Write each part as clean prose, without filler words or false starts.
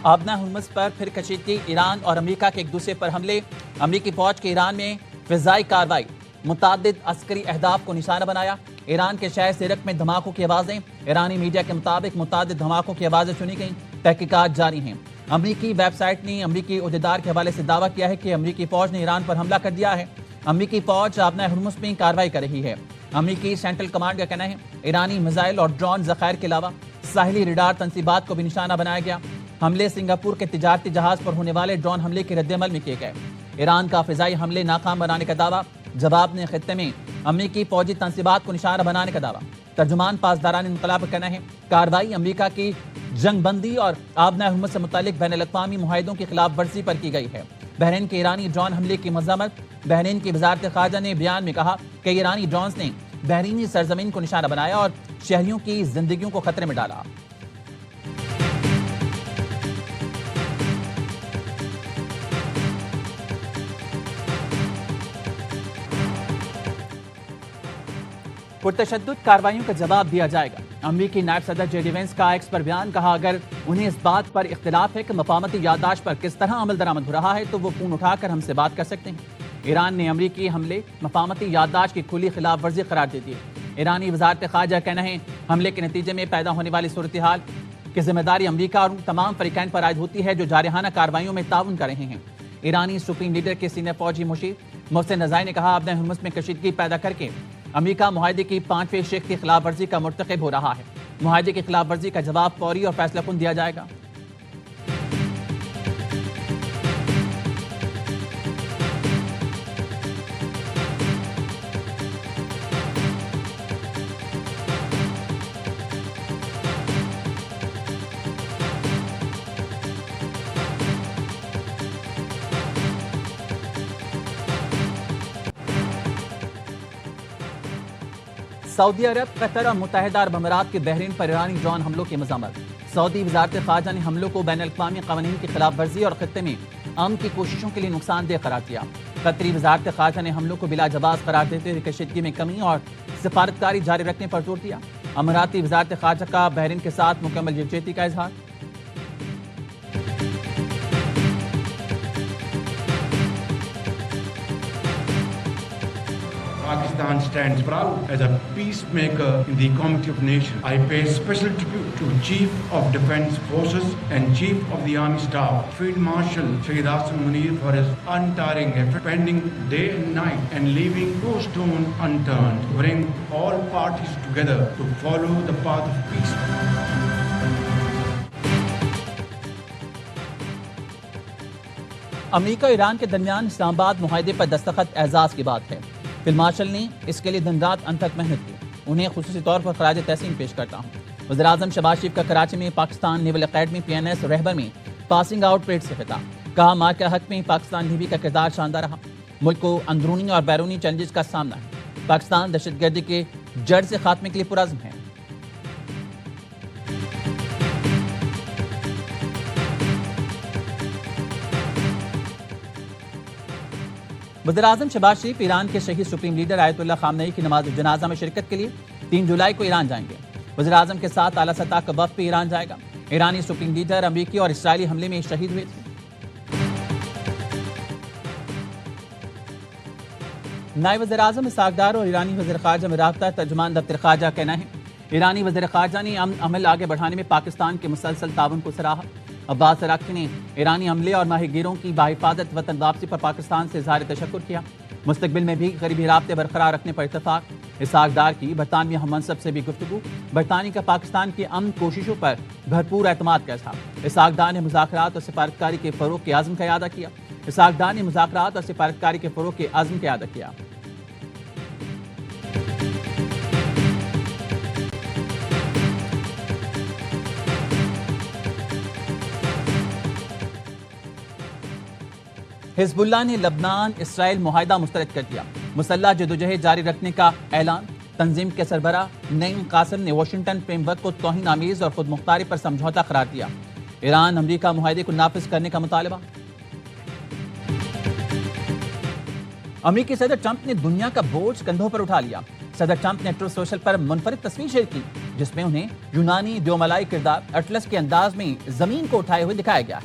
آبنا Hormuz پر پھر کشیدگی، ایران اور امریکہ کے ایک دوسرے پر حملے، امریکی فوج کے ایران میں فضائی کارروائی، متعدد عسکری اہداف کو نشانہ بنایا، ایران کے شہر سرک میں دھماکوں کی آوازیں، ایرانی میڈیا کے مطابق متعدد دھماکوں کی آوازیں سنی گئیں، تحقیقات جاری ہیں۔ امریکی ویب سائٹ نے امریکی عہدیدار کے حوالے سے دعویٰ کیا ہے کہ امریکی فوج نے ایران پر حملہ کر دیا ہے، امریکی فوج آبنا ہرمز میں کارروائی کر رہی ہے۔ امریکی سینٹرل کمانڈ کا کہنا ہے ایرانی میزائل اور ڈرون ذخائر کے علاوہ ساحلی ریڈار تنصیبات کو بھی نشانہ بنایا گیا۔ حملے سنگاپور کے تجارتی جہاز پر ہونے والے ڈرون حملے کے رد عمل میں کیے گئے۔ ایران کا فضائی حملے ناکام بنانے کا دعویٰ، جواب میں خطے میں امریکی فوجی تنصیبات کو نشانہ بنانے کا دعویٰ۔ ترجمان پاسداران انقلاب کا کہنا ہے کارروائی امریکہ کی جنگ بندی اور آبنا ہرمز سے متعلق بین الاقوامی معاہدوں کی خلاف ورزی پر کی گئی ہے۔ بحرین کے ایرانی ڈرون حملے کی مذمت، بحرین کی وزارت خارجہ نے بیان میں کہا کہ ایرانی ڈرونز نے بحرینی سرزمین کو نشانہ بنایا اور شہریوں کی زندگیوں کو خطرے میں ڈالا۔ پرتشدد کارروائیوں کا جواب دیا جائے گا، امریکی نائب صدر جے ڈی وینس کا ایکس پر بیان، کہا اگر انہیں اس بات پر اختلاف ہے کہ مفاہمتی یادداشت پر کس طرح عمل درآمد ہو رہا ہے تو وہ فون اٹھا کر ہم سے بات کر سکتے ہیں۔ ایران نے امریکی حملے مفاہمتی یادداشت کی کھلی خلاف ورزی قرار دے دی ہے۔ ایرانی وزارت خارجہ کا کہنا ہے حملے کے نتیجے میں پیدا ہونے والی صورتحال کی ذمہ داری امریکہ اور تمام فریقین پر عائد ہوتی ہے جو جارحانہ کارروائیوں میں تعاون کر رہے ہیں۔ ایرانی سپریم لیڈر کے سینئر فوجی مشیر محسن رضائی نے کہا آبنا ہرمز میں کشیدگی پیدا کر کے امریکہ معاہدے کی 5ویں شق کی خلاف ورزی کا مرتکب ہو رہا ہے۔ معاہدے کی خلاف ورزی کا جواب فوری اور فیصلہ کن دیا جائے گا۔ سعودی عرب، قطر اور متحدہ عرب امارات کے بحرین پر ایرانی ڈرون حملوں کی مذمت۔ سعودی وزارت خارجہ نے حملوں کو بین الاقوامی قوانین کی خلاف ورزی اور خطے میں امن کی کوششوں کے لیے نقصان دہ قرار دیا۔ قطری وزارت خارجہ نے حملوں کو بلا جواز قرار دیتے ہوئے کشیدگی میں کمی اور سفارتکاری جاری رکھنے پر زور دیا۔ اماراتی وزارت خارجہ کا بحرین کے ساتھ مکمل یکجہتی کا اظہار۔ Pakistan stands proud as a peacemaker in the Committee of Nations. I pay special tribute to Chief of Defence Forces and Chief of the Army Staff, Field Marshal Syed Asim Munir, for his untiring effort, spending day and night and leaving no stone unturned to bring all parties together to follow the path of peace. امریکہ اور ایران کے درمیان اسلام آباد معاہدے پر دستخط اعزاز کی بات ہے۔ فیلڈ مارشل نے اس کے لیے دن رات انتھک محنت کی، انہیں خصوصی طور پر خراج تحسین پیش کرتا ہوں۔ وزیراعظم شہباز شریف کا کراچی میں پاکستان نیول اکیڈمی PNS رہبر میں پاسنگ آؤٹ پریڈ سے خطاب، کہا ماں کے حق میں پاکستان نیوی کا کردار شاندار رہا، ملک کو اندرونی اور بیرونی چیلنجز کا سامنا ہے، پاکستان دہشت گردی کے جڑ سے خاتمے کے لیے پرعزم ہے۔ وزیراعظم شہباز شریف ایران کے شہید سپریم لیڈر آیت اللہ خامنئی کی نماز جنازہ میں شرکت کے لیے 3 جولائی کو ایران جائیں گے۔ وزیراعظم کے ساتھ اعلیٰ سطح کا وفد بھی ایران جائے گا۔ ایرانی سپریم لیڈر امریکی اور اسرائیلی حملے میں شہید ہوئے تھے۔ نائب وزیر اعظم اسحاق ڈار اور ایرانی وزیر خارجہ میں رابطہ ترجمان دفتر خارجہ کا کہنا ہے ایرانی وزیر خارجہ نے امن عمل آگے بڑھانے میں پاکستان کے مسلسل تعاون کو سراہا۔ عباس عراقچی نے ایرانی عملے اور ماہی گیروں کی بحفاظت وطن واپسی پر پاکستان سے اظہار تشکر کیا۔ مستقبل میں بھی قریبی رابطے برقرار رکھنے پر اتفاق۔ اسحاق ڈار کی برطانوی ہم منصب سے بھی گفتگو، برطانیہ کا پاکستان کی امن کوششوں پر بھرپور اعتماد کا اظہار۔ اسحاق ڈار نے مذاکرات اور سفارتکاری کے فروغ کے عزم کا اعادہ کیا۔ اسحاق ڈار نے مذاکرات اور سفارتکاری کے فروغ کے عزم کا اعادہ کیا۔ حزب اللہ نے لبنان اسرائیل معاہدہ مسترد کر دیا، مسلح جدوجہد جاری رکھنے کا اعلان۔ تنظیم کے سربراہ نعیم قاسم نے واشنگٹن فریم ورک کو توہین آمیز اور خود مختاری پر سمجھوتا قرار دیا۔ ایران امریکہ معاہدے کو نافذ کرنے کا مطالبہ۔ امریکی صدر ٹرمپ نے دنیا کا بوجھ کندھوں پر اٹھا لیا. صدر ٹرمپ نے ٹروتھ سوشل پر منفرد تصویر شیئر کی جس میں انہیں یونانی دیوملائی کردار اٹلس کے انداز میں زمین کو اٹھائے ہوئے دکھایا گیا.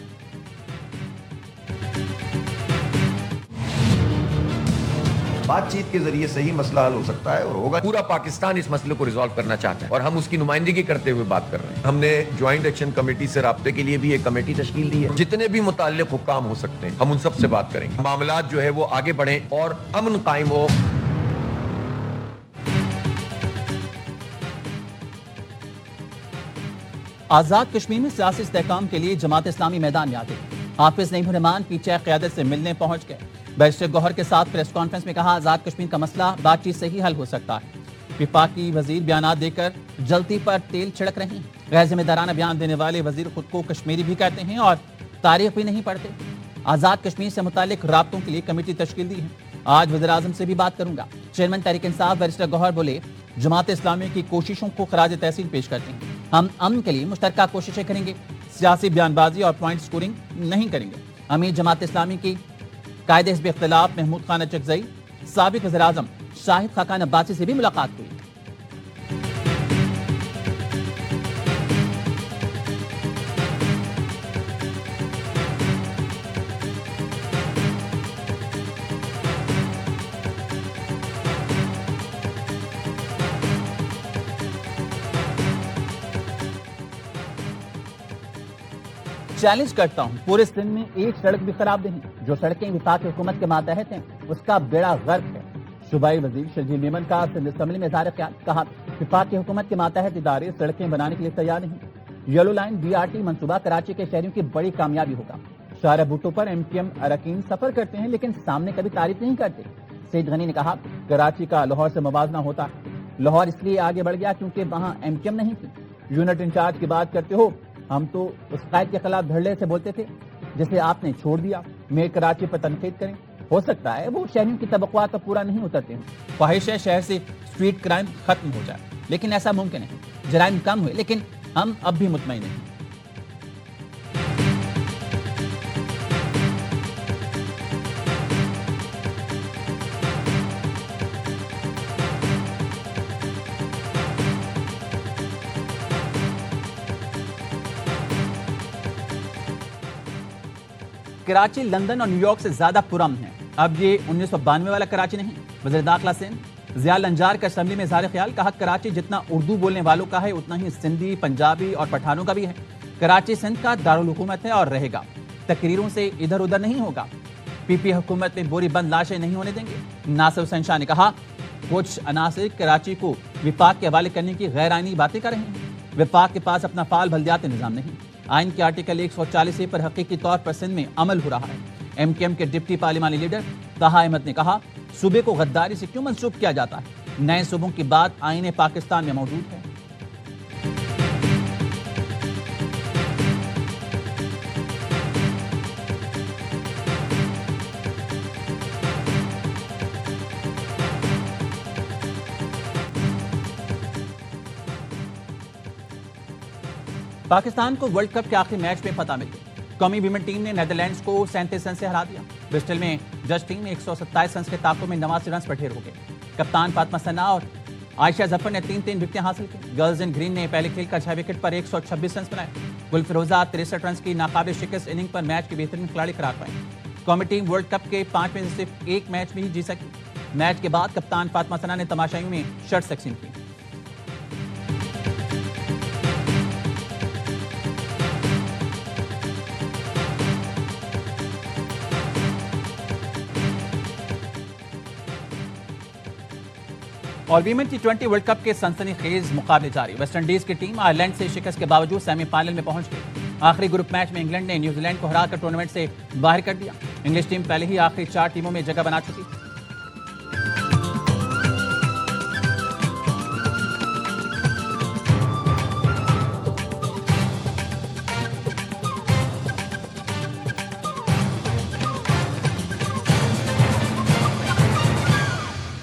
بات چیت کے ذریعے صحیح مسئلہ حل ہو سکتا ہے اور ہوگا. پورا پاکستان اس مسئلے کو ریزالو کرنا چاہتا ہے اور ہم اس کی نمائندگی کرتے ہوئے بات کر رہے ہیں. ہم نے جوائنٹ ایکشن کمیٹی سے رابطے کے لیے بھی ایک کمیٹی تشکیل دی ہے. جتنے بھی متعلق حکام ہو سکتے ہیں ہم ان سب سے بات کریں گے. معاملات جو ہے وہ آگے بڑھیں اور امن قائم ہو. آزاد کشمیر میں سیاسی استحکام کے لیے جماعت اسلامی میدان میں آ گئی. حافظ نعیم الرحمان پی ٹی آئی قیادت سے ملنے پہنچ گئے. بیرسٹر گوہر کے ساتھ پریس کانفرنس میں کہا آزاد کشمیر کا مسئلہ بات چیت سے ہی حل ہو سکتا ہے. وفاقی وزیر بیانات دے کر جلتی پر تیل چھڑک رہے ہیں. غیر ذمہ دارانہ بیان دینے والے وزیر خود کو کشمیری بھی کہتے ہیں اور تاریخ بھی نہیں پڑھتے. آزاد کشمیر سے متعلق رابطوں کے لیے کمیٹی تشکیل دی ہے. آج وزیر اعظم سے بھی بات کروں گا. چیئرمین تحریک انصاف بیرسٹر گوہر بولے جماعت اسلامی کی کوششوں کو خراج تحسین پیش کرتے ہیں. ہم امن کے لیے مشترکہ کوششیں کریں گے. سیاسی بیان بازی اور پوائنٹ سکورنگ نہیں کریں گے. امیر جماعت اسلامی کی قائد حزب اختلاف محمود خان اچکزئی سابق وزیر اعظم شاہد خاقان عباسی سے بھی ملاقات ہوئی. چیلنج کرتا ہوں پورے سندھ میں ایک سڑک بھی خراب نہیں. جو سڑکیں وفاق حکومت کے ماتحت ہیں اس کا بیڑا غرق ہے. صوبائی وزیر شرجیل میمن کا سندھ اسمبلی میں اظہار خیال. کہا وفاق کی حکومت کے ماتحت ادارے سڑکیں بنانے کے لیے تیار نہیں. یلو لائن BRT منصوبہ کراچی کے شہریوں کی بڑی کامیابی ہوگا. شارع بھٹو پر MKM اراکین سفر کرتے ہیں لیکن سامنے کبھی تعریف نہیں کرتے. سید غنی نے کہا کراچی کا لاہور سے موازنہ ہوتا ہے. لاہور اس لیے آگے بڑھ گیا کیونکہ وہاں MKM نہیں تھی. یونٹ انچارج کی بات کرتے ہو. ہم تو اس قائد کے خلاف دھڑلے سے بولتے تھے جسے آپ نے چھوڑ دیا. میں کراچی پر تنقید کریں. ہو سکتا ہے وہ شہریوں کی توقعات پر پورا نہیں اترتے ہیں. خواہش ہے شہر سے اسٹریٹ کرائم ختم ہو جائے لیکن ایسا ممکن ہے. جرائم کم ہوئے لیکن ہم اب بھی مطمئن نہیں. کراچی لندن اور نیو یارک سے زیادہ پرامن ہے. اب یہ 1992 والا کراچی نہیں. وزیر داخلہ سندھ ضیاء الانجار کا اسمبلی میں اظہار خیال. کہا کراچی جتنا اردو بولنے والوں کا ہے اتنا ہی سندھی پنجابی اور پٹھانوں کا بھی ہے. کراچی سندھ کا دارالحکومت ہے اور رہے گا. تقریروں سے ادھر ادھر نہیں ہوگا. PPI حکومت میں بوری بند لاشیں نہیں ہونے دیں گے. ناصر حسین شاہ نے کہا کچھ عناصر کراچی کو وفاق کے حوالے کرنے کی غیر آئینی باتیں کر رہے ہیں. وفاق کے پاس اپنا فعال بلدیاتی نظام نہیں. آئین کے آرٹیکل 140 پر حقیقی طور پر سندھ میں عمل ہو رہا ہے. MKM کے ڈپٹی پارلیمانی لیڈر طہا احمد نے کہا صوبے کو غداری سے کیوں منسوب کیا جاتا ہے. نئے صوبوں کی بات آئین پاکستان میں موجود ہے. پاکستان کو ورلڈ کپ کے آخری میچ میں فتح مل گئی. قومی ویمن ٹیم نے نیدرلینڈز کو 37 رن سے ہرا دیا. برسٹل میں جج ٹیم نے 127 رنز کے تعاقب میں 89 رنز پر ڈھیر ہو گئے. کپتان فاطمہ ثنا اور عائشہ ظفر نے 3 وکٹیں حاصل کی. گرلز ان گرین نے پہلے کھیل کا 6 وکٹ پر 126 رنز بنائے. گل فیروزہ 63 رنز کی ناقابل شکست اننگ پر میچ کے بہترین کھلاڑی قرار پائے. قومی ٹیم ورلڈ کپ کے 5 میں سے صرف ایک میچ میں ہی جیت سکی. میچ کے بعد کپتان فاطمہ ثنا نے تماشائیوں میں شرٹ تقسیم کی. اور ویمن T20 ورلڈ کپ کے سنسنی خیز مقابلے جاری. ویسٹ انڈیز کی ٹیم آئرلینڈ سے شکست کے باوجود سیمی فائنل میں پہنچ گئی. آخری گروپ میچ میں انگلینڈ نے نیوزی لینڈ کو ہرا کر ٹورنامنٹ سے باہر کر دیا. انگلش ٹیم پہلے ہی آخری 4 ٹیموں میں جگہ بنا چکی.